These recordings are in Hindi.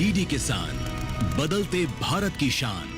डीडी किसान, बदलते भारत की शान।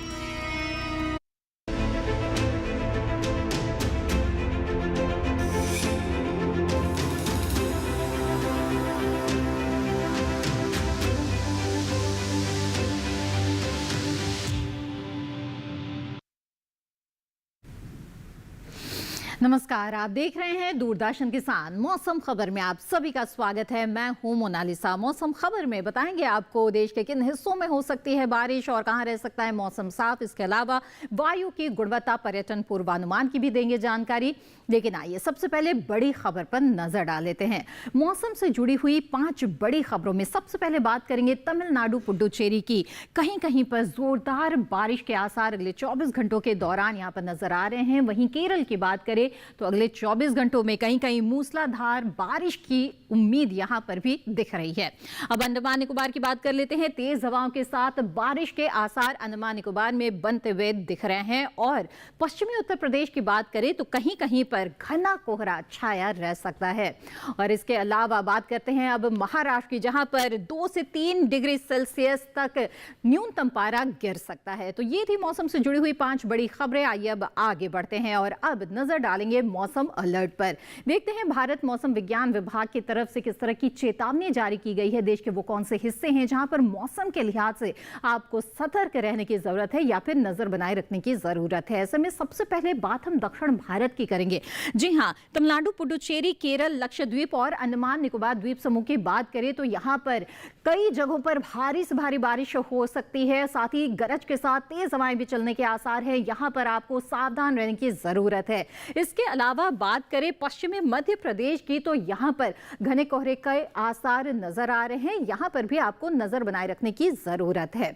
नमस्कार, आप देख रहे हैं दूरदर्शन किसान। मौसम खबर में आप सभी का स्वागत है। मैं हूं मोनालिसा। मौसम खबर में बताएंगे आपको देश के किन हिस्सों में हो सकती है बारिश और कहां रह सकता है मौसम साफ। इसके अलावा वायु की गुणवत्ता, पर्यटन पूर्वानुमान की भी देंगे जानकारी। लेकिन आइए सबसे पहले बड़ी खबर पर नजर डाल लेते हैं। मौसम से जुड़ी हुई 5 बड़ी खबरों में सबसे पहले बात करेंगे तमिलनाडु पुडुचेरी की। कहीं कहीं पर जोरदार बारिश के आसार अगले 24 घंटों के दौरान यहां पर नजर आ रहे हैं। वहीं केरल की बात करें तो अगले 24 घंटों में कहीं कहीं मूसलाधार बारिश की उम्मीद यहां पर भी दिख रही है। अब अंडमान निकोबार की बात कर लेते हैं। तेज हवाओं के साथ बारिश के आसार अंडमान निकोबार में बनते हुए दिख रहे हैं। और पश्चिमी उत्तर प्रदेश की बात करें तो कहीं कहीं पर घना कोहरा छाया रह सकता है। और इसके अलावा बात करते हैं अब महाराष्ट्र की, जहां पर 2 से 3 डिग्री सेल्सियस तक न्यूनतम पारा गिर सकता है। तो ये थी मौसम से जुड़ी हुई 5 बड़ी खबरें। आइए अब आगे बढ़ते हैं और अब नजर डालेंगे मौसम अलर्ट पर। देखते हैं भारत मौसम विज्ञान विभाग की तरफ से किस तरह की चेतावनी जारी की गई है। देश के वो कौन से हिस्से हैं जहां पर मौसम के लिहाज से आपको सतर्क रहने की जरूरत है या फिर नजर बनाए रखने की जरूरत है। ऐसे में सबसे पहले बात हम दक्षिण भारत की करेंगे। जी हां, तमिलनाडु, पुडुचेरी, केरल, लक्षद्वीप और अंडमान निकोबार द्वीप समूह की बात करें तो यहां पर कई जगहों पर भारी से भारी बारिश हो सकती है। साथ ही गरज के साथ तेज हवाएं भी चलने के आसार है। यहां पर आपको सावधान रहने की जरूरत है। इसके अलावा बात करें पश्चिमी मध्य प्रदेश की तो यहां पर घने कोहरे के आसार नजर आ रहे हैं। यहां पर भी आपको नजर बनाए रखने की जरूरत है।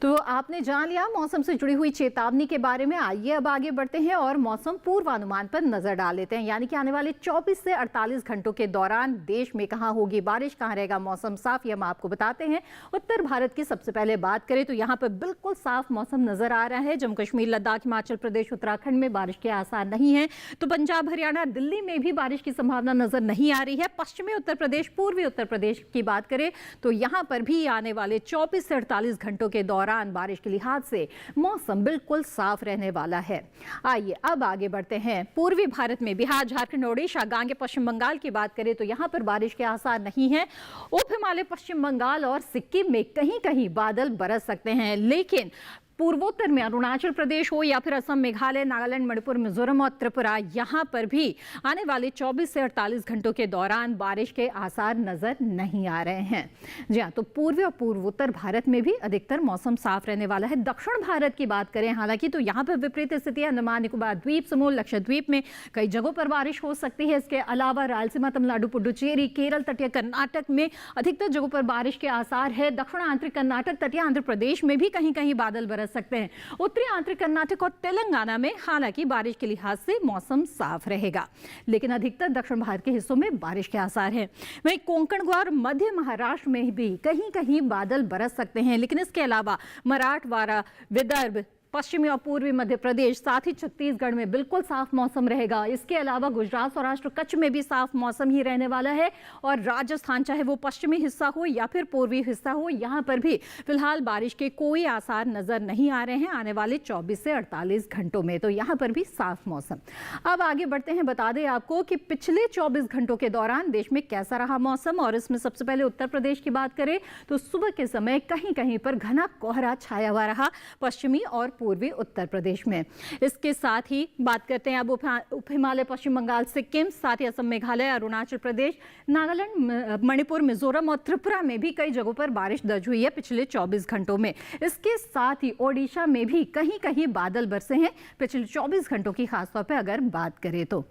तो आपने जान लिया मौसम से जुड़ी हुई चेतावनी के बारे में। आइए अब आगे बढ़ते हैं और मौसम पूर्वानुमान पर नजर डाल लेते हैं। यानी कि आने वाले 24 से 48 घंटों के दौरान देश में कहां होगी बारिश, कहां रहेगा मौसम साफ, ये हम आपको बताते हैं। उत्तर भारत की सबसे पहले बात करें तो यहां पर बिल्कुल साफ मौसम नजर आ रहा है। जम्मू कश्मीर, लद्दाख, हिमाचल प्रदेश, उत्तराखंड में बारिश के आसार नहीं है। तो पंजाब, हरियाणा, दिल्ली में भी बारिश की संभावना नजर नहीं आ रही है। पश्चिमी उत्तर प्रदेश, पूर्वी उत्तर प्रदेश की बात करें तो यहां पर भी आने वाले 24 से 48 घंटों के दौरान बारिश के लिहाज से मौसम बिल्कुल साफ रहने वाला है। आइए अब आगे बढ़ते हैं। पूर्वी भारत में बिहार, झारखंड, ओडिशा, गांगे, पश्चिम बंगाल की बात करें तो यहां पर बारिश के आसार नहीं है। उप हिमालय, पश्चिम बंगाल और सिक्किम में कहीं कहीं बादल बरस सकते हैं। लेकिन पूर्वोत्तर में अरुणाचल प्रदेश हो या फिर असम, मेघालय, नागालैंड, मणिपुर, मिजोरम और त्रिपुरा, यहां पर भी आने वाले 24 से 48 घंटों के दौरान बारिश के आसार नजर नहीं आ रहे हैं। जी हां, तो पूर्वी और पूर्वोत्तर भारत में भी अधिकतर मौसम साफ रहने वाला है। दक्षिण भारत की बात करें हालांकि तो यहां पर विपरीत स्थिति है। अंडमान निकोबार द्वीप समूह, लक्षद्वीप में कई जगहों पर बारिश हो सकती है। इसके अलावा रायलसीमा, तमिलनाडु, पुडुचेरी, केरल, तटीय कर्नाटक में अधिकतर जगहों पर बारिश के आसार है। दक्षिण आंतरिक कर्नाटक, तटीय आंध्र प्रदेश में भी कहीं कहीं बादल बरस सकते हैं। उत्तरी आंतरिक कर्नाटक और तेलंगाना में हालांकि बारिश के लिहाज से मौसम साफ रहेगा, लेकिन अधिकतर दक्षिण भारत के हिस्सों में बारिश के आसार है। वहीं कोंकण और मध्य महाराष्ट्र में भी कहीं कहीं बादल बरस सकते हैं। लेकिन इसके अलावा मराठवाड़ा, विदर्भ, पश्चिमी और पूर्वी मध्य प्रदेश, साथ ही छत्तीसगढ़ में बिल्कुल साफ मौसम रहेगा। इसके अलावा गुजरात, सौराष्ट्र, कच्छ में भी साफ मौसम ही रहने वाला है। और राजस्थान, चाहे वो पश्चिमी हिस्सा हो या फिर पूर्वी हिस्सा हो, यहां पर भी फिलहाल बारिश के कोई आसार नजर नहीं आ रहे हैं आने वाले 24 से 48 घंटों में। तो यहां पर भी साफ मौसम। अब आगे बढ़ते हैं। बता दें आपको कि पिछले 24 घंटों के दौरान देश में कैसा रहा मौसम। और इसमें सबसे पहले उत्तर प्रदेश की बात करें तो सुबह के समय कहीं कहीं पर घना कोहरा छाया हुआ रहा पश्चिमी और पूर्वी उत्तर प्रदेश में। इसके साथ ही बात करते हैं अब उप हिमालय, पश्चिम बंगाल, सिक्किम, साथ ही असम, मेघालय, अरुणाचल प्रदेश, नागालैंड, मणिपुर, मिजोरम और त्रिपुरा में भी कई जगहों पर बारिश दर्ज हुई है पिछले 24 घंटों में। इसके साथ ही ओडिशा में भी कहीं कहीं बादल बरसे हैं पिछले 24 घंटों की, खासतौर पर अगर बात करें तो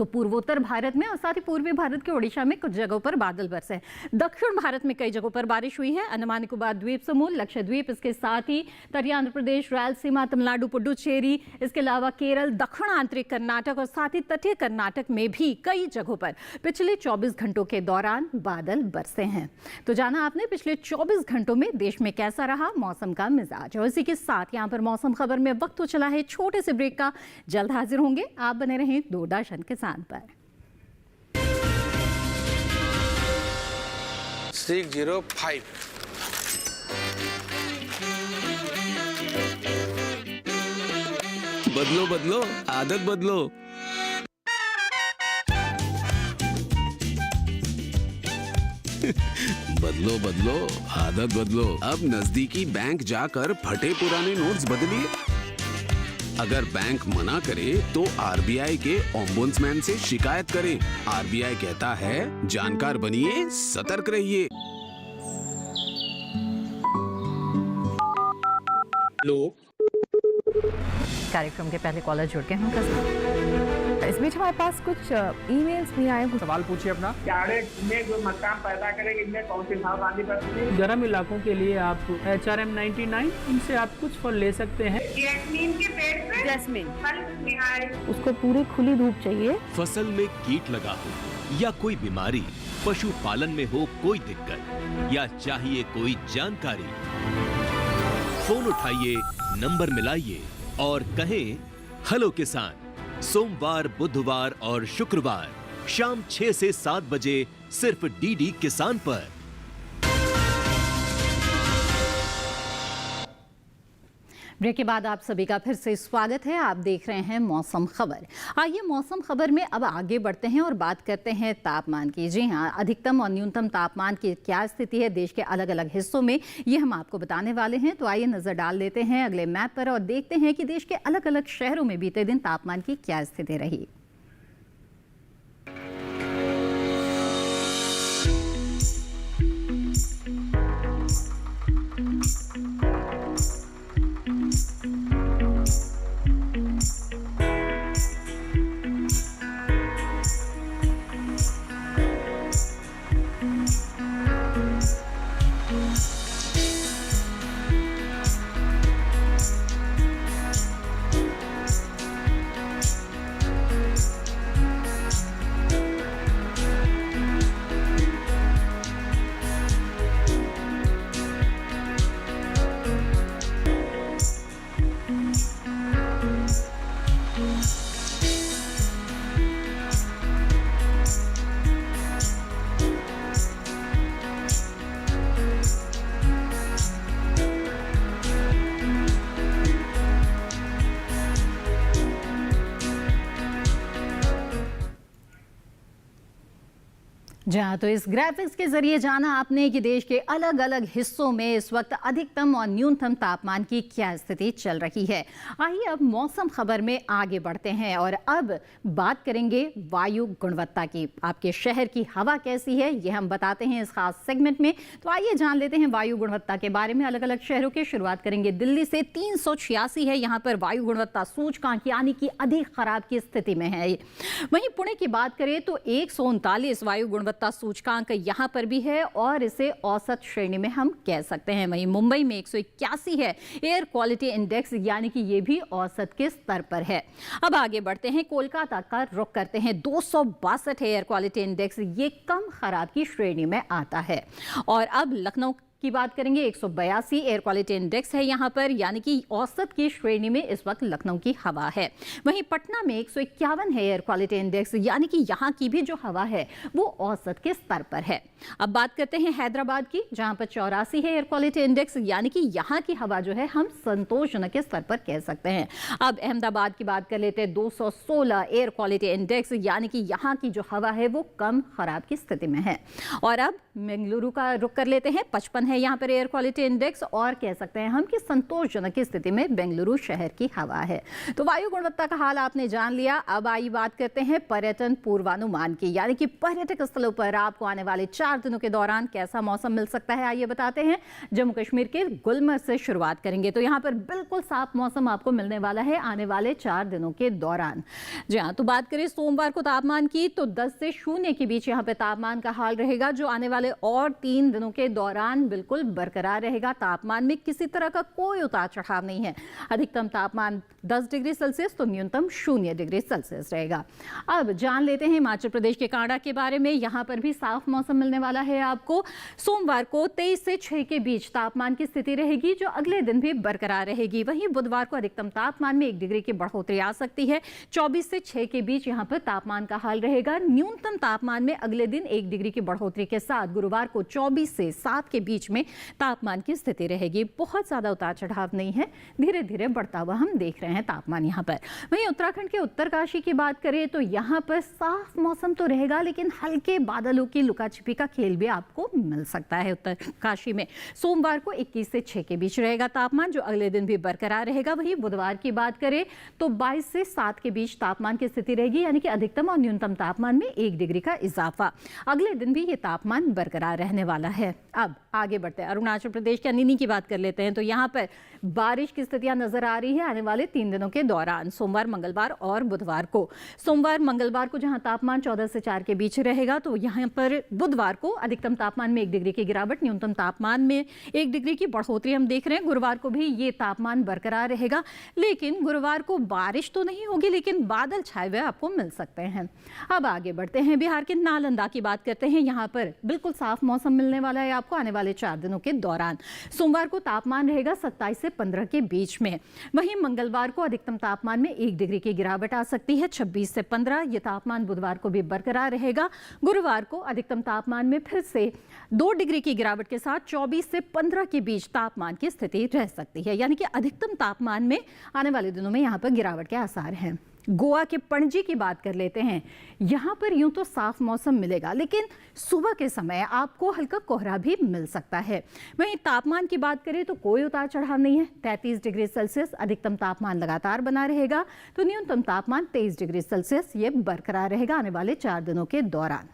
पूर्वोत्तर भारत में और साथ ही पूर्वी भारत के ओडिशा में कुछ जगहों पर बादल बरसे हैं। दक्षिण भारत में कई जगहों पर बारिश हुई है। अंडमान निकोबार द्वीप समूह, लक्षद्वीप, इसके साथ ही तटीय आंध्र प्रदेश, रायलसीमा, तमिलनाडु, पुडुचेरी, इसके अलावा केरल, दक्षिण आंतरिक कर्नाटक और साथ ही तटीय कर्नाटक में भी कई जगहों पर पिछले 24 घंटों के दौरान बादल बरसे हैं। तो जाना आपने पिछले 24 घंटों में देश में कैसा रहा मौसम का मिजाज। और इसी के साथ यहाँ पर मौसम खबर में वक्त हो चला है छोटे से ब्रेक का। जल्द हाजिर होंगे, आप बने रहें दूरदर्शन किसान पर। 605 बदलो बदलो, आदत बदलो। बदलो बदलो, आदत बदलो। अब नजदीकी बैंक जाकर फटे पुराने नोट्स बदलिए। अगर बैंक मना करे तो आरबीआई के ओम्बुड्समैन से शिकायत करें। आरबीआई कहता है, जानकार बनिए, सतर्क रहिए। हेलो, कार्यक्रम के पहले कॉलर जुड़ गए होंगे। इस बीच हमारे पास कुछ ईमेल्स भी आए हैं। सवाल पूछिए अपना। में जो मकान पैदा करेंगे इनमें कौन सी सावधानी बरतनी है? गर्म इलाकों के लिए आप HRM 99 इनसे आप कुछ फल ले सकते हैं। जैस्मीन के पेड़ पे जैस्मीन फल निहाय। उसको पूरी खुली धूप चाहिए। फसल में कीट लगा हो या कोई बीमारी, पशुपालन में हो कोई दिक्कत या चाहिए कोई जानकारी, फोन उठाइए, नंबर मिलाइए और कहें हेलो किसान। सोमवार, बुधवार और शुक्रवार शाम 6 से 7 बजे सिर्फ डीडी किसान पर। ब्रेक के बाद आप सभी का फिर से स्वागत है। आप देख रहे हैं मौसम खबर। आइए मौसम खबर में अब आगे बढ़ते हैं और बात करते हैं तापमान की। जी हाँ, अधिकतम और न्यूनतम तापमान की क्या स्थिति है देश के अलग अलग हिस्सों में, ये हम आपको बताने वाले हैं। तो आइए नजर डाल देते हैं अगले मैप पर और देखते हैं कि देश के अलग अलग शहरों में बीते दिन तापमान की क्या स्थिति रही। जहाँ तो इस ग्राफिक्स के जरिए जाना आपने कि देश के अलग अलग हिस्सों में इस वक्त अधिकतम और न्यूनतम तापमान की क्या स्थिति चल रही है। आइए अब मौसम खबर में आगे बढ़ते हैं और अब बात करेंगे वायु गुणवत्ता की। आपके शहर की हवा कैसी है ये हम बताते हैं इस खास सेगमेंट में। तो आइए जान लेते हैं वायु गुणवत्ता के बारे में अलग अलग शहरों के। शुरुआत करेंगे दिल्ली से। 386 है यहाँ पर वायु गुणवत्ता सूचकांक, यानी कि अधिक खराब की स्थिति में है। वहीं पुणे की बात करें तो 139 वायु गुणवत्ता सूचकांक यहां पर भी है और इसे औसत श्रेणी में हम कह सकते हैं। वहीं मुंबई में 181 है एयर क्वालिटी इंडेक्स, यानी कि ये भी औसत के स्तर पर है। अब आगे बढ़ते हैं, कोलकाता का रुख करते हैं। 262 है एयर क्वालिटी इंडेक्स, ये कम खराब की श्रेणी में आता है। और अब लखनऊ की बात करेंगे। 182 एयर क्वालिटी इंडेक्स है यहाँ पर, यानी कि औसत की श्रेणी में इस वक्त लखनऊ की हवा है। वहीं पटना में 151 है एयर क्वालिटी इंडेक्स, यानी कि यहाँ की भी जो हवा है वो औसत के स्तर पर है। अब बात करते हैं हैदराबाद की, जहाँ पर 84 है एयर क्वालिटी इंडेक्स, यानी कि यहाँ की हवा जो है हम संतोषजनक के स्तर पर कह सकते हैं। अब अहमदाबाद की बात कर लेते हैं। 216 एयर क्वालिटी इंडेक्स, यानी कि यहाँ की जो हवा है वो कम खराब की स्थिति में है। और अब बेंगलुरु का रुख कर लेते हैं। 55 है यहाँ पर एयर क्वालिटी इंडेक्स और कह सकते हैं हम कि संतोषजनक की स्थिति में बेंगलुरु शहर की हवा है। तो वायु गुणवत्ता का हाल आपने जान लिया। अब आइए बात करते हैं पर्यटन पूर्वानुमान की, यानी कि पर्यटक स्थलों पर आपको आने वाले 4 दिनों के दौरान कैसा मौसम मिल सकता है। आइए बताते हैं। जम्मू कश्मीर के गुलमर्ग से शुरुआत करेंगे। तो यहाँ पर बिल्कुल साफ मौसम आपको मिलने वाला है आने वाले 4 दिनों के दौरान। जी हाँ, तो बात करें सोमवार को तापमान की, तो 10 से 0 के बीच यहाँ पे तापमान का हाल रहेगा, जो आने वाले और 3 दिनों के दौरान बिल्कुल बरकरार रहेगा। तापमान में किसी तरह का कोई उतार चढ़ाव नहीं है। अधिकतम तापमान 10 डिग्री सेल्सियस तो न्यूनतम 0 डिग्री सेल्सियस रहेगा। अब जान लेते हैं हिमाचल प्रदेश के कांडा के बारे में। यहाँ पर भी साफ मौसम मिलने वाला है आपको। सोमवार को 23 से 6 के बीच तापमान की स्थिति रहेगी, जो अगले दिन भी बरकरार रहेगी। वहीं बुधवार को अधिकतम तापमान में 1 डिग्री की बढ़ोतरी आ सकती है। 24 से 6 के बीच यहाँ पर तापमान का हाल रहेगा। न्यूनतम तापमान में अगले दिन 1 डिग्री की बढ़ोतरी के साथ गुरुवार को 24 से 7 के बीच बीच में तापमान की स्थिति रहेगी। बहुत ज़्यादा उतार चढ़ाव नहीं है, धीरे धीरे बढ़ता हुआ हम देख रहे हैं तापमान यहाँ पर। वहीं उत्तराखंड के उत्तरकाशी की बात करें तो यहाँ पर साफ मौसम तो रहेगा, लेकिन हल्के बादलों की लुका छिपी का खेल भी आपको मिल सकता है। उत्तरकाशी में सोमवार को 21 से 6 के बीच रहेगा तापमान, जो अगले दिन भी बरकरार रहेगा। वहीं बुधवार की बात करें तो 22 से 7 के बीच तापमान की स्थिति रहेगी, यानी कि अधिकतम और न्यूनतम तापमान में 1 डिग्री का इजाफा। अगले दिन भी ये तापमान बरकरार रहने वाला है। अब आगे बढ़ते हैं, अरुणाचल प्रदेश के अनिनी की बात कर लेते हैं। तो यहाँ पर बारिश की स्थितियां नजर आ रही है आने वाले 3 दिनों के दौरान, सोमवार, मंगलवार और बुधवार को। सोमवार मंगलवार को जहां तापमान 14 से 4 के बीच रहेगा, तो यहाँ पर बुधवार को अधिकतम तापमान में 1 डिग्री की गिरावट, न्यूनतम तापमान में 1 डिग्री की बढ़ोतरी हम देख रहे हैं। गुरुवार को भी ये तापमान बरकरार रहेगा, लेकिन गुरुवार को बारिश तो नहीं होगी, लेकिन बादल छाए हुए आपको मिल सकते हैं। अब आगे बढ़ते हैं, बिहार के नालंदा की बात करते हैं। यहाँ पर बिल्कुल साफ मौसम मिलने वाला है आपको आने वाले 4 दिनों के दौरान। सोमवार को तापमान रहेगा 27 से 15 के बीच में। वहीं मंगलवार को अधिकतम तापमान में 1 डिग्री की गिरावट आ सकती है, 26 से 15। यह तापमान बुधवार को भी बरकरार रहेगा। गुरुवार को अधिकतम तापमान में फिर से 2 डिग्री की गिरावट के साथ 24 से 15 के बीच तापमान की स्थिति रह सकती है, यानी कि अधिकतम तापमान में आने वाले दिनों में यहाँ पर गिरावट के आसार हैं। गोवा के पणजी की बात कर लेते हैं। यहाँ पर यूं तो साफ मौसम मिलेगा, लेकिन सुबह के समय आपको हल्का कोहरा भी मिल सकता है। वहीं तापमान की बात करें तो कोई उतार चढ़ाव नहीं है, 33 डिग्री सेल्सियस अधिकतम तापमान लगातार बना रहेगा, तो न्यूनतम तापमान 23 डिग्री सेल्सियस ये बरकरार रहेगा आने वाले 4 दिनों के दौरान।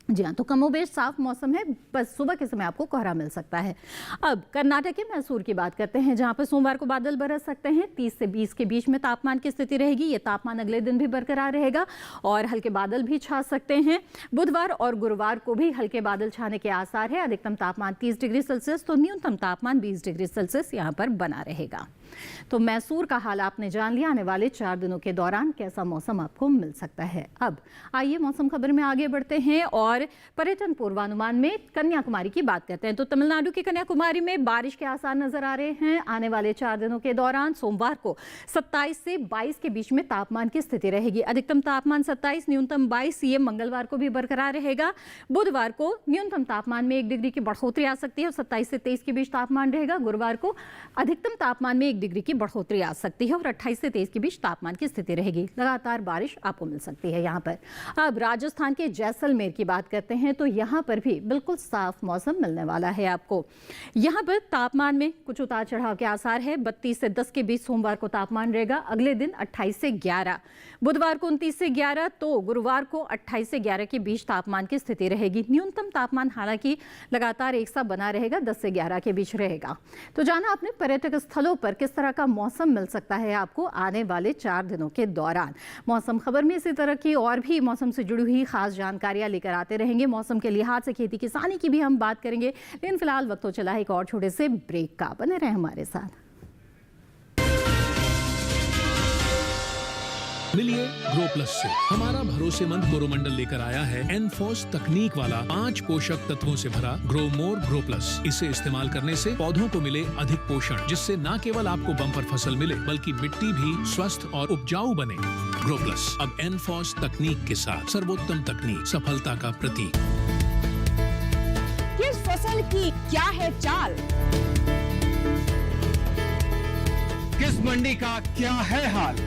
जी हाँ, तो कमोबेश साफ मौसम है, बस सुबह के समय आपको कोहरा मिल सकता है। अब कर्नाटक के मैसूर की बात करते हैं, जहाँ पर सोमवार को बादल बरस सकते हैं। 30 से 20 के बीच में तापमान की स्थिति रहेगी। ये तापमान अगले दिन भी बरकरार रहेगा और हल्के बादल भी छा सकते हैं। बुधवार और गुरुवार को भी हल्के बादल छाने के आसार है। अधिकतम तापमान 30 डिग्री सेल्सियस, तो न्यूनतम तापमान 20 डिग्री सेल्सियस यहाँ पर बना रहेगा। तो मैसूर का हाल आपने जान लिया, आने वाले 4 दिनों के दौरान कैसा मौसम आपको मिल सकता है। अब आइए मौसम खबर में आगे बढ़ते हैं और पर्यटन पूर्वानुमान में कन्याकुमारी की बात करते हैं। तो तमिलनाडु की कन्याकुमारी में बारिश के आसार नजर आ रहे हैं आने वाले 4 दिनों के दौरान। सोमवार को 27 से 22 के बीच में तापमान की स्थिति रहेगी। अधिकतम तापमान 27, न्यूनतम 22। ये मंगलवार को भी बरकरार रहेगा। बुधवार को न्यूनतम तापमान में 1 डिग्री की बढ़ोतरी आ सकती है और 27 से 23 के बीच तापमान रहेगा। गुरुवार को अधिकतम तापमान में 1 डिग्री की बढ़ोतरी आ सकती है और 28 से 23 के बीच तापमान की स्थिति रहेगी। लगातार बारिश आपको मिल सकती है यहाँ पर। अब राजस्थान के जैसलमेर की बात करते हैं, तो यहाँ पर भी बिल्कुल साफ मौसम मिलने वाला है आपको। यहाँ पर तापमान में कुछ उतार चढ़ाव के आसार है। 32 से 10 के बीच सोमवार को तापमान रहेगा। अगले दिन 28 से 11, बुधवार को 29 से 11, तो गुरुवार को 28 से 11 के बीच तापमान की स्थिति रहेगी। न्यूनतम तापमान हालांकि लगातार एक सा बना रहेगा, 10 से 11 के बीच रहेगा। तो जाना आपने पर्यटक स्थलों पर किस तरह का मौसम मिल सकता है आपको आने वाले 4 दिनों के दौरान। मौसम खबर में इसी तरह की और भी मौसम से जुड़ी हुई खास जानकारियां लेकर आते रहेंगे। मौसम के लिहाज से खेती किसानी की भी हम बात करेंगे, लेकिन फिलहाल वक्त हो चला है एक और छोटे से ब्रेक का। बने रहे हमारे साथ। मिलिए ग्रो प्लस से। हमारा भरोसेमंद कोरोमंडल लेकर आया है एनफोर्स तकनीक वाला 5 पोषक तत्वों से भरा ग्रो मोर ग्रो प्लस। इसे इस्तेमाल करने से पौधों को मिले अधिक पोषण, जिससे न केवल आपको बम्पर फसल मिले बल्कि मिट्टी भी स्वस्थ और उपजाऊ बने। ग्रो प्लस अब एनफोर्स तकनीक के साथ, सर्वोत्तम तकनीक, सफलता का प्रतीक। किस फसल की क्या है चाल, किस मंडी का क्या है हाल,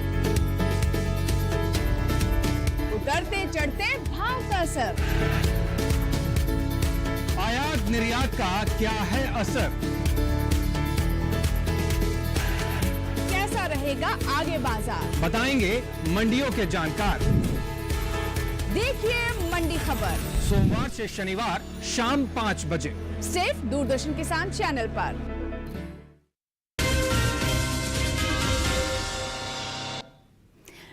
उतरते चढ़ते भाव का असर, आयात निर्यात का क्या है असर, कैसा रहेगा आगे बाजार, बताएंगे मंडियों के जानकार। देखिए मंडी खबर सोमवार से शनिवार शाम 5 बजे सिर्फ दूरदर्शन किसान चैनल पर।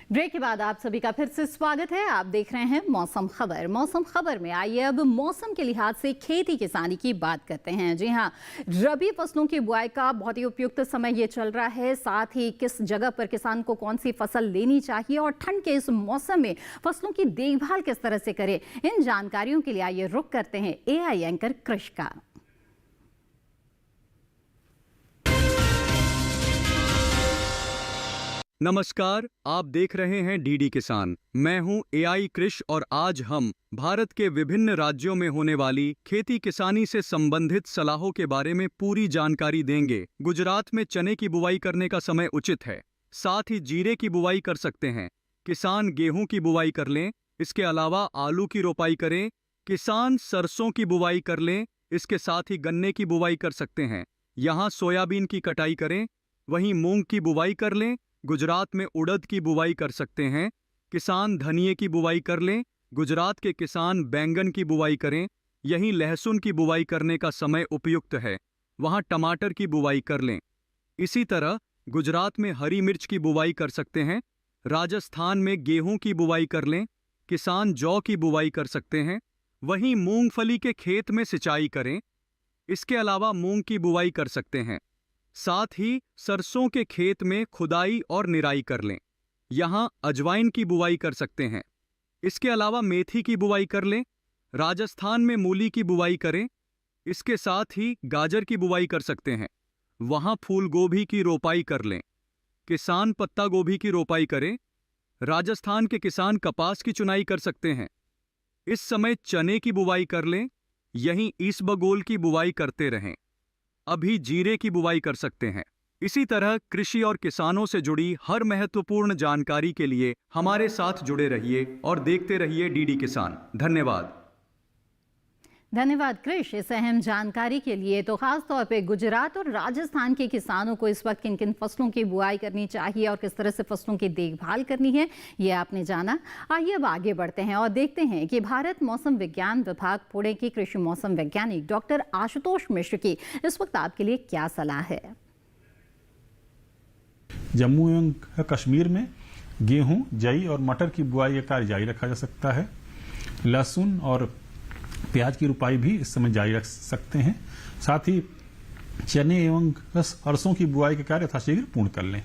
ब्रेक के बाद आप सभी का फिर से स्वागत है। आप देख रहे हैं मौसम खबर। मौसम खबर में आइए अब मौसम के लिहाज से खेती किसानी की बात करते हैं। जी हां, रबी फसलों की बुआई का बहुत ही उपयुक्त समय ये चल रहा है। साथ ही किस जगह पर किसान को कौन सी फसल लेनी चाहिए और ठंड के इस मौसम में फसलों की देखभाल किस तरह से करें, इन जानकारियों के लिए आइए रुक करते हैं AI एंकर कृष का। नमस्कार, आप देख रहे हैं डीडी किसान। मैं हूं एआई कृष और आज हम भारत के विभिन्न राज्यों में होने वाली खेती किसानी से संबंधित सलाहों के बारे में पूरी जानकारी देंगे। गुजरात में चने की बुवाई करने का समय उचित है, साथ ही जीरे की बुवाई कर सकते हैं। किसान गेहूं की बुवाई कर लें, इसके अलावा आलू की रोपाई करें। किसान सरसों की बुवाई कर लें, इसके साथ ही गन्ने की बुवाई कर सकते हैं। यहाँ सोयाबीन की कटाई करें, वहीं मूंग की बुवाई कर लें। गुजरात में उड़द की बुवाई कर सकते हैं। किसान धनिये की बुवाई कर लें। गुजरात के किसान बैंगन की बुवाई करें। यहीं लहसुन की बुवाई करने का समय उपयुक्त है, वहाँ टमाटर की बुवाई कर लें। इसी तरह गुजरात में हरी मिर्च की बुवाई कर सकते हैं। राजस्थान में गेहूं की बुवाई कर लें। किसान जौ की बुवाई कर सकते हैं। वहीं मूंगफली के खेत में सिंचाई करें। इसके अलावा मूंग की बुवाई कर सकते हैं। साथ ही सरसों के खेत में खुदाई और निराई कर लें। यहाँ अजवाइन की बुवाई कर सकते हैं। इसके अलावा मेथी की बुवाई कर लें। राजस्थान में मूली की बुवाई करें। इसके साथ ही गाजर की बुवाई कर सकते हैं। वहाँ फूल गोभी की रोपाई कर लें। किसान पत्ता गोभी की रोपाई करें। राजस्थान के किसान कपास की चुनाई कर सकते हैं। इस समय चने की बुवाई कर लें। यहीं ईसबगोल की बुवाई करते रहें। अभी जीरे की बुवाई कर सकते हैं। इसी तरह कृषि और किसानों से जुड़ी हर महत्वपूर्ण जानकारी के लिए हमारे साथ जुड़े रहिए और देखते रहिए डीडी किसान। धन्यवाद। धन्यवाद कृष इस अहम जानकारी के लिए। तो खास तौर पे गुजरात और राजस्थान के किसानों को इस वक्त किन किन फसलों की बुआई करनी चाहिए और किस तरह से फसलों की देखभाल करनी है, ये आपने जाना। आइए अब आगे बढ़ते हैं और देखते हैं कि भारत मौसम विज्ञान विभाग पुणे की कृषि मौसम वैज्ञानिक डॉक्टर आशुतोष मिश्र की इस वक्त आपके लिए क्या सलाह है। जम्मू एवं कश्मीर में गेहूं, जई और मटर की बुआई का कार्य जारी रखा जा सकता है। लहसुन और प्याज की रुपाई भी इस समय जारी रख सकते हैं। साथ ही चने एवं सरसों की बुआई का कार्य यथाशीघ्र पूर्ण कर लें।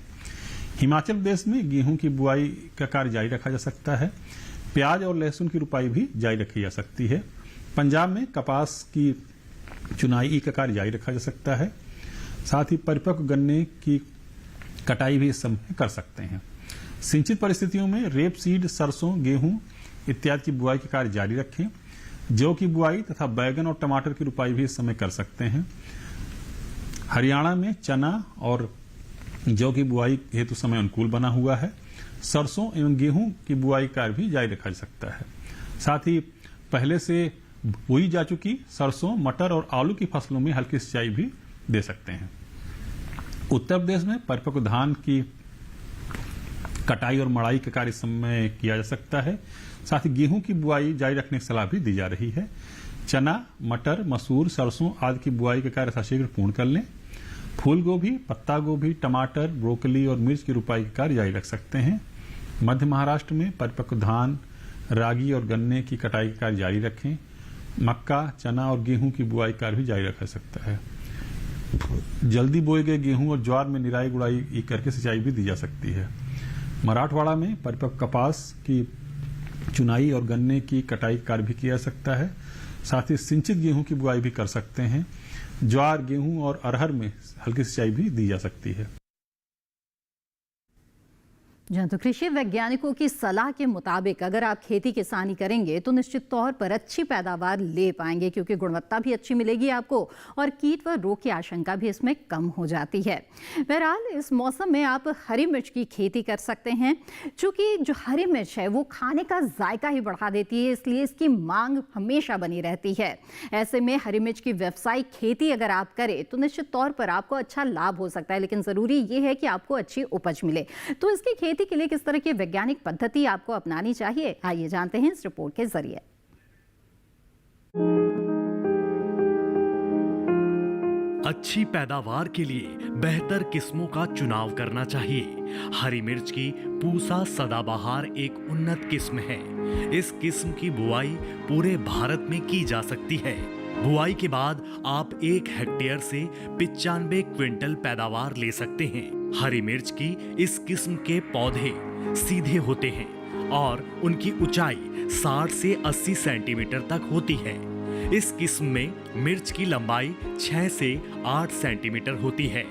हिमाचल प्रदेश में गेहूं की बुआई का कार्य जारी रखा जा सकता है। प्याज और लहसुन की रुपाई भी जारी रखी जा सकती है। पंजाब में कपास की चुनाई का कार्य जारी रखा जा सकता है। साथ ही परिपक्व गन्ने की कटाई भी इस समय कर सकते हैं। सिंचित परिस्थितियों में रेप सीड, सरसों, गेहूं इत्यादि की बुआई का कार्य जारी रखें। जौ की बुआई तथा बैगन और टमाटर की रुपाई भी इस समय कर सकते हैं। हरियाणा में चना और जौ की बुआई हेतु समय अनुकूल बना हुआ है। सरसों एवं गेहूं की बुआई कार्य भी जारी रखा जा सकता है। साथ ही पहले से बोई जा चुकी सरसों, मटर और आलू की फसलों में हल्की सिंचाई भी दे सकते हैं। उत्तर प्रदेश में परिपक्व धान की कटाई और मड़ाई का कार्य समय किया जा सकता है। साथ ही गेहूं की बुआई जारी रखने की सलाह भी दी जा रही है। चना, मटर, मसूर, सरसों आदि की बुआई का कार्य यथाशीघ्र पूर्ण कर लें। फूल गोभी, पत्ता गोभी, टमाटर, ब्रोकली और मिर्च की रुपाई का कार्य जारी रख सकते हैं। मध्य महाराष्ट्र में परिपक्व धान, रागी और गन्ने की कटाई का कार्य जारी रखें। मक्का, चना और गेहूं की बुआई कार्य भी जारी रखा जा सकता है। जल्दी बोए गए गेहूं और ज्वार में निराई गुड़ाई करके सिंचाई भी दी जा सकती है। मराठवाड़ा में परिपक्व कपास की चुनाई और गन्ने की कटाई कार्य भी किया जा सकता है। साथ ही सिंचित गेहूं की बुआई भी कर सकते हैं। ज्वार, गेहूं और अरहर में हल्की सिंचाई भी दी जा सकती है। तो कृषि वैज्ञानिकों की सलाह के मुताबिक अगर आप खेती किसानी करेंगे तो निश्चित तौर पर अच्छी पैदावार ले पाएंगे, क्योंकि गुणवत्ता भी अच्छी मिलेगी आपको और कीट व रोग की आशंका भी इसमें कम हो जाती है। बहरहाल इस मौसम में आप हरी मिर्च की खेती कर सकते हैं। चूँकि जो हरी मिर्च है वो खाने का जायका ही बढ़ा देती है, इसलिए इसकी मांग हमेशा बनी रहती है। ऐसे में हरी मिर्च की व्यावसायिक खेती अगर आप करें तो निश्चित तौर पर आपको अच्छा लाभ हो सकता है, लेकिन ज़रूरी ये है कि आपको अच्छी उपज मिले। तो इसकी खेती के लिए किस तरह की वैज्ञानिक पद्धति आपको अपनानी चाहिए, आइए जानते हैं इस रिपोर्ट के जरिए। अच्छी पैदावार के लिए बेहतर किस्मों का चुनाव करना चाहिए। हरी मिर्च की पूसा सदाबहार एक उन्नत किस्म है। इस किस्म की बुआई पूरे भारत में की जा सकती है। बुआई के बाद आप 1 हेक्टेयर से 95 क्विंटल पैदावार ले सकते हैं। हरी मिर्च की इस किस्म के पौधे सीधे होते हैं और उनकी ऊंचाई 60 से 80 सेंटीमीटर तक होती है। इस किस्म में मिर्च की लंबाई 6 से 8 सेंटीमीटर होती है।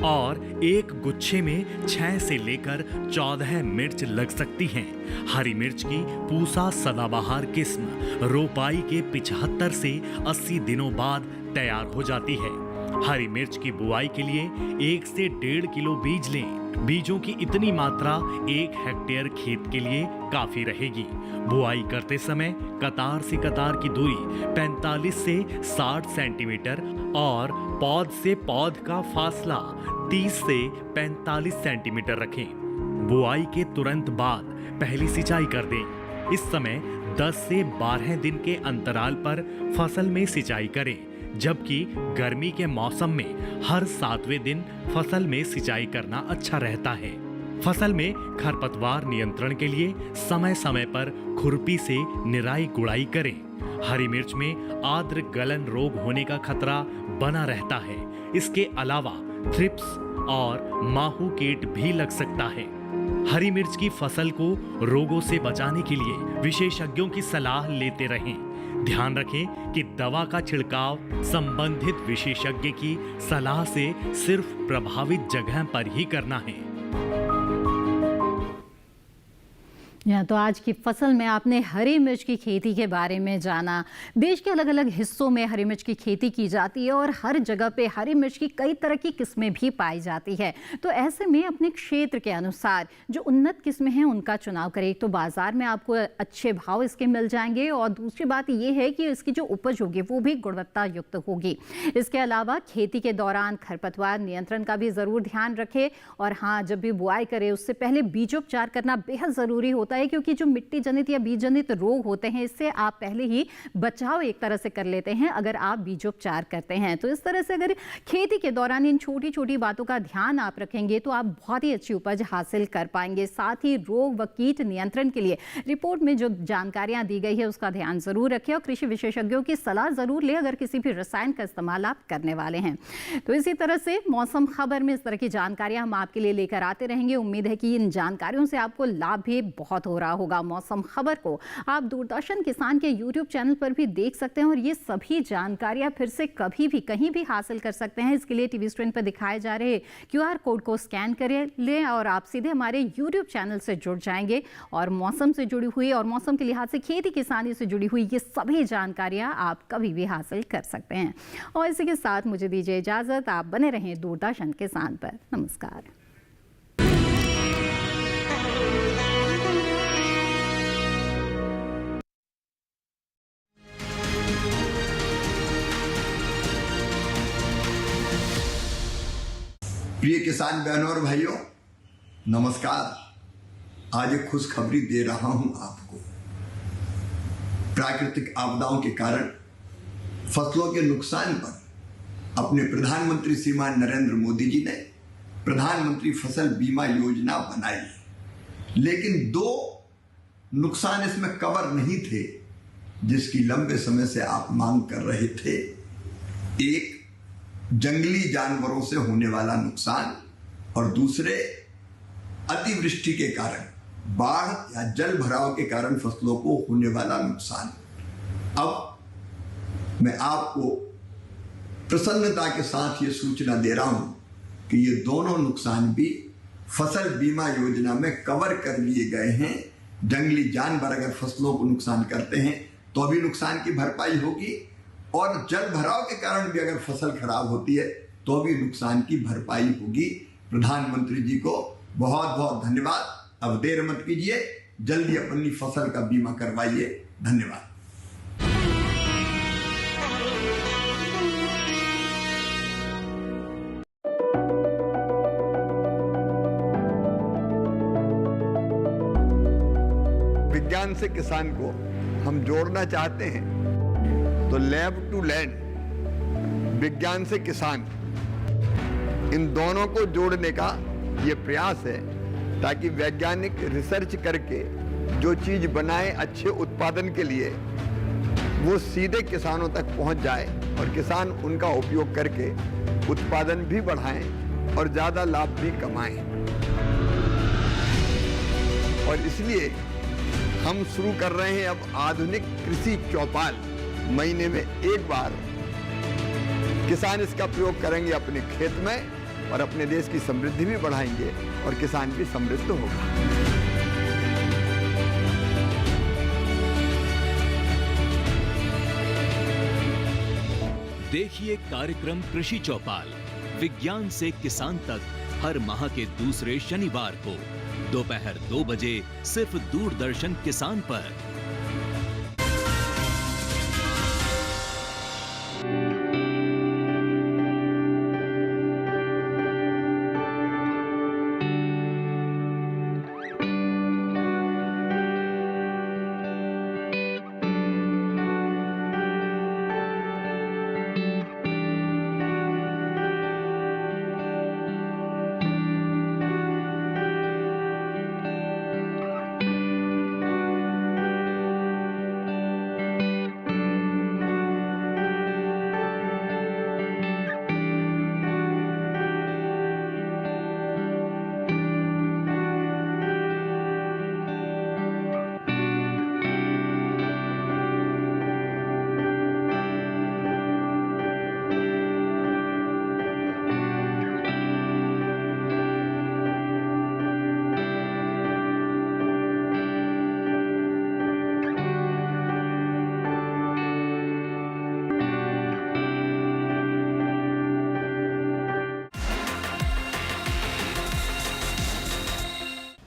और एक गुच्छे में 6 से लेकर 14 मिर्च लग सकती हैं। हरी मिर्च की पूसा सदाबहार किस्म रोपाई के 75 से 80 दिनों बाद तैयार हो जाती है। हरी मिर्च की बुआई के लिए 1 से 1.5 किलो बीज लें। बीजों की इतनी मात्रा 1 हेक्टेयर खेत के लिए काफी रहेगी। बुआई करते समय कतार से कतार की दूरी 45 से 60 सेंटीमीटर और पौध से पौध का फासला 30 से 45 सेंटीमीटर रखें। बुआई के तुरंत बाद पहली सिंचाई कर दें। इस समय 10 से 12 दिन के अंतराल पर फसल में सिंचाई करें, जबकि गर्मी के मौसम में हर 7वें दिन फसल में सिंचाई करना अच्छा रहता है। फसल में खरपतवार नियंत्रण के लिए समय समय पर खुरपी से निराई गुड़ाई करें। हरी मिर्च में आर्द्र गलन रोग होने का खतरा बना रहता है। इसके अलावा थ्रिप्स और माहू कीट भी लग सकता है। हरी मिर्च की फसल को रोगों से बचाने के लिए विशेषज्ञों की सलाह लेते रहें। ध्यान रखें कि दवा का छिड़काव संबंधित विशेषज्ञ की सलाह से सिर्फ प्रभावित जगह पर ही करना है। यहाँ तो आज की फसल में आपने हरी मिर्च की खेती के बारे में जाना। देश के अलग अलग हिस्सों में हरी मिर्च की खेती की जाती है और हर जगह पे हरी मिर्च की कई तरह की किस्में भी पाई जाती है। तो ऐसे में अपने क्षेत्र के अनुसार जो उन्नत किस्में हैं उनका चुनाव करें। तो बाजार में आपको अच्छे भाव इसके मिल जाएंगे और दूसरी बात ये है कि इसकी जो उपज होगी वो भी गुणवत्ता युक्त होगी। इसके अलावा खेती के दौरान खरपतवार नियंत्रण का भी ज़रूर ध्यान रखें। और हाँ, जब भी बुआई करें उससे पहले बीजोपचार करना बेहद ज़रूरी होता है, क्योंकि जो मिट्टी जनित या बीज जनित रोग होते हैं इससे आप पहले ही बचाव एक तरह से कर लेते हैं अगर आप बीजोपचार करते हैं। तो इस तरह से अगर खेती के दौरान इन छोटी छोटी बातों का ध्यान आप रखेंगे तो आप बहुत ही अच्छी उपज हासिल कर पाएंगे। साथ ही रोग व कीट नियंत्रण के लिए रिपोर्ट में जो जानकारियां दी गई है उसका ध्यान जरूर रखें और कृषि विशेषज्ञों की सलाह जरूर लें अगर किसी भी रसायन का इस्तेमाल आप करने वाले हैं। तो इसी तरह से मौसम खबर में इस तरह की जानकारियां हम आपके लिए लेकर आते रहेंगे। उम्मीद है कि इन जानकारियों से आपको लाभ भी बहुत हो रहा होगा। मौसम खबर को आप दूरदर्शन किसान के YouTube चैनल पर भी देख सकते हैं और ये सभी जानकारियां फिर से कभी भी कहीं भी हासिल कर सकते हैं। इसके लिए टीवी स्क्रीन पर दिखाए जा रहे QR कोड को स्कैन करें लें और आप सीधे हमारे YouTube चैनल से जुड़ जाएंगे और मौसम से जुड़ी हुई और मौसम के लिहाज से खेती किसानी से जुड़ी हुई ये सभी जानकारियां आप कभी भी हासिल कर सकते हैं। और इसी के साथ मुझे दीजिए इजाजत। आप बने रहें दूरदर्शन किसान पर। नमस्कार। प्रिय किसान बहनों और भाइयों, नमस्कार। आज एक खुशखबरी दे रहा हूं आपको। प्राकृतिक आपदाओं के कारण फसलों के नुकसान पर अपने प्रधानमंत्री श्रीमान नरेंद्र मोदी जी ने प्रधानमंत्री फसल बीमा योजना बनाई, लेकिन 2 नुकसान इसमें कवर नहीं थे जिसकी लंबे समय से आप मांग कर रहे थे। एक, जंगली जानवरों से होने वाला नुकसान और दूसरे, अतिवृष्टि के कारण, बाढ़ या जल भराव के कारण फसलों को होने वाला नुकसान। अब मैं आपको प्रसन्नता के साथ ये सूचना दे रहा हूं कि ये दोनों नुकसान भी फसल बीमा योजना में कवर कर लिए गए हैं। जंगली जानवर अगर फसलों को नुकसान करते हैं तो भी नुकसान की भरपाई होगी और जल भराव के कारण भी अगर फसल खराब होती है तो भी नुकसान की भरपाई होगी। प्रधानमंत्री जी को बहुत बहुत धन्यवाद। अब देर मत कीजिए, जल्दी अपनी फसल का बीमा करवाइए। धन्यवाद। विज्ञान से किसान को हम जोड़ना चाहते हैं तो लैब टू लैंड, विज्ञान से किसान, इन दोनों को जोड़ने का ये प्रयास है ताकि वैज्ञानिक रिसर्च करके जो चीज बनाए अच्छे उत्पादन के लिए वो सीधे किसानों तक पहुंच जाए और किसान उनका उपयोग करके उत्पादन भी बढ़ाएं और ज्यादा लाभ भी कमाएं। और इसलिए हम शुरू कर रहे हैं अब आधुनिक कृषि चौपाल। महीने में एक बार किसान इसका प्रयोग करेंगे अपने खेत में और अपने देश की समृद्धि भी बढ़ाएंगे और किसान भी समृद्ध होगा। देखिए कार्यक्रम कृषि चौपाल विज्ञान से किसान तक हर माह के दूसरे शनिवार को दोपहर 2 बजे सिर्फ दूरदर्शन किसान पर।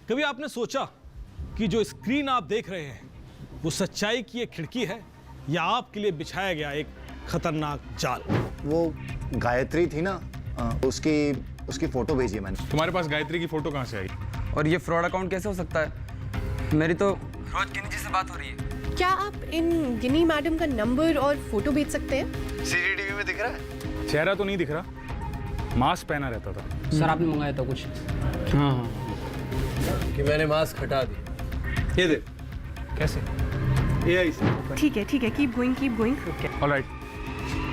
कभी आपने सोचा कि जो स्क्रीन आप देख रहे हैं वो सच्चाई की एक खिड़की है या आपके लिए बिछाया गया एक खतरनाक जाल? वो गायत्री थी ना, उसकी फोटो भेजी है मैंने। तुम्हारे पास गायत्री की फोटो कहाँ से आई? और ये फ्रॉड अकाउंट कैसे हो सकता है? मेरी तो रोज गिनी जी से बात हो रही है। क्या आप इन गिनी मैडम का नंबर और फोटो भेज सकते हैं? सीसीटीवी में दिख रहा है? चेहरा तो नहीं दिख रहा, मास्क पहना रहता था। सर आपने मंगाया था कुछ? हाँ कि मैंने मास्क हटा दी। ये देख कैसे? AI से। ठीक है, keep going. Alright,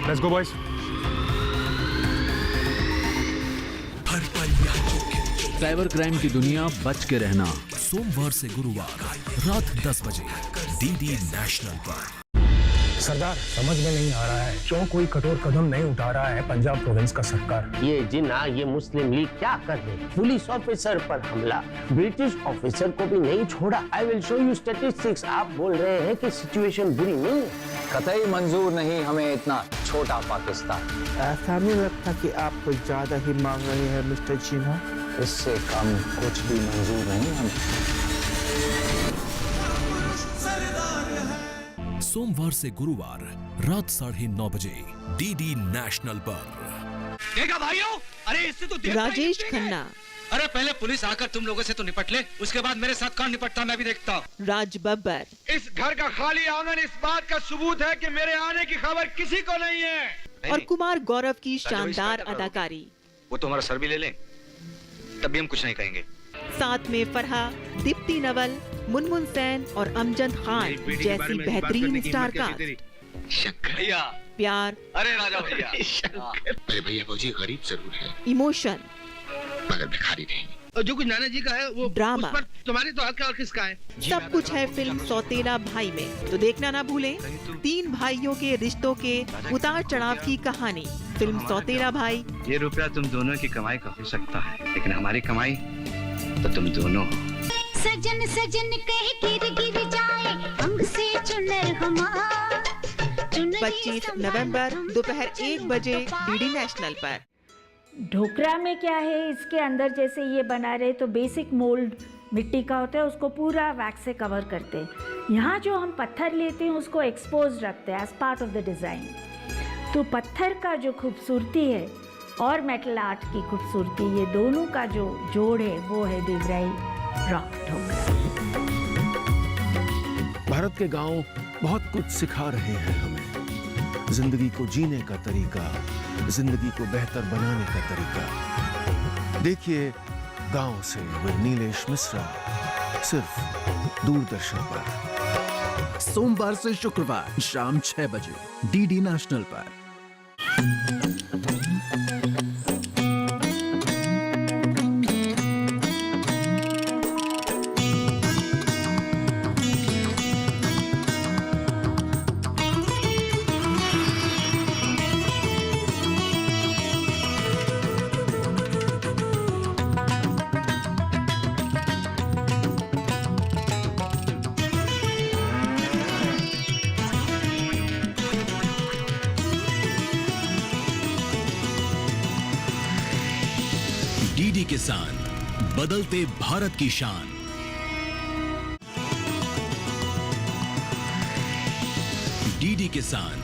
let's go boys. Cyber crime की दुनिया बच के रहना, सोमवार से गुरुवार रात 10 बजे DD नेशनल पर। सरदार समझ में नहीं आ रहा है क्यों कोई कठोर कदम नहीं उठा रहा है पंजाब प्रोविंस का सरकार। ये जिन्ना ये मुस्लिम लीग क्या कर दे? पुलिस ऑफिसर पर हमला, ब्रिटिश ऑफिसर को भी नहीं छोड़ा। I will show you statistics. आप बोल रहे हैं कि सिचुएशन बुरी नहीं है? कतई मंजूर नहीं हमें इतना छोटा पाकिस्तान। ऐसा नहीं लगता कि आप कुछ ज्यादा ही मांग रहे हैं मिस्टर जिन्ना? इससे कम कुछ भी मंजूर नहीं हमें। सोमवार से गुरुवार रात 9:30 बजे DD नेशनल पर। देखा भाइयों, अरे इससे तो राजेश खन्ना। अरे पहले पुलिस आकर तुम लोगों से तो निपट ले, उसके बाद मेरे साथ कौन निपटता मैं भी देखता हूँ। राज बब्बर। इस घर का खाली आंगन इस बात का सबूत है कि मेरे आने की खबर किसी को नहीं है। और कुमार गौरव की शानदार अदाकारी। वो तो हमारा सर भी ले लें, तब भी हम कुछ नहीं कहेंगे। साथ में फरहा, दीप्ति नवल, मुनमुन सेन और अमजद खान जैसी बेहतरीन स्टार कास्ट। शंकर भैया प्यार। अरे राजा भैया। अरे भैया फौजी गरीब जरूर है, इमोशन, मगर भिखारी नहीं। और जो कुछ नाना जी का है वो ड्रामा, तुम्हारी तो हक और किसका है? सब कुछ है फिल्म सौतेला भाई में। तो देखना ना भूलें 3 भाइयों के रिश्तों के उतार चढ़ाव की कहानी, फिल्म सौतेला भाई। ये रुपया तुम दोनों की कमाई का हो सकता है, लेकिन हमारी कमाई तो तुम दोनों। सजन सजन कह गिर गिर जाए अंग से चुनर हमार। 25 नवंबर दोपहर 1 बजे DD नेशनल पर। ढोकरा में क्या है, इसके अंदर जैसे ये बना रहे तो बेसिक मोल्ड मिट्टी का होता है, उसको पूरा वैक्स से कवर करते हैं। यहाँ जो हम पत्थर लेते हैं उसको एक्सपोज रखते हैं as part of the design. तो पत्थर का जो खूबसूरती है और मेटल आर्ट की खूबसूरती, ये दोनों का जो जोड़ है वो है देवराई रॉक ढोकरा। भारत के गांव बहुत कुछ सिखा रहे हैं हमें, जिंदगी को जीने का तरीका, जिंदगी को बेहतर बनाने का तरीका। देखिए गांव से वो नीलेश मिश्रा, सिर्फ दूरदर्शन पर। सोमवार से शुक्रवार शाम 6 बजे DD नेशनल पर। किसान, बदलते भारत की शान। डीडी किसान,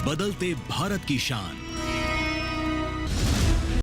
बदलते भारत की शान।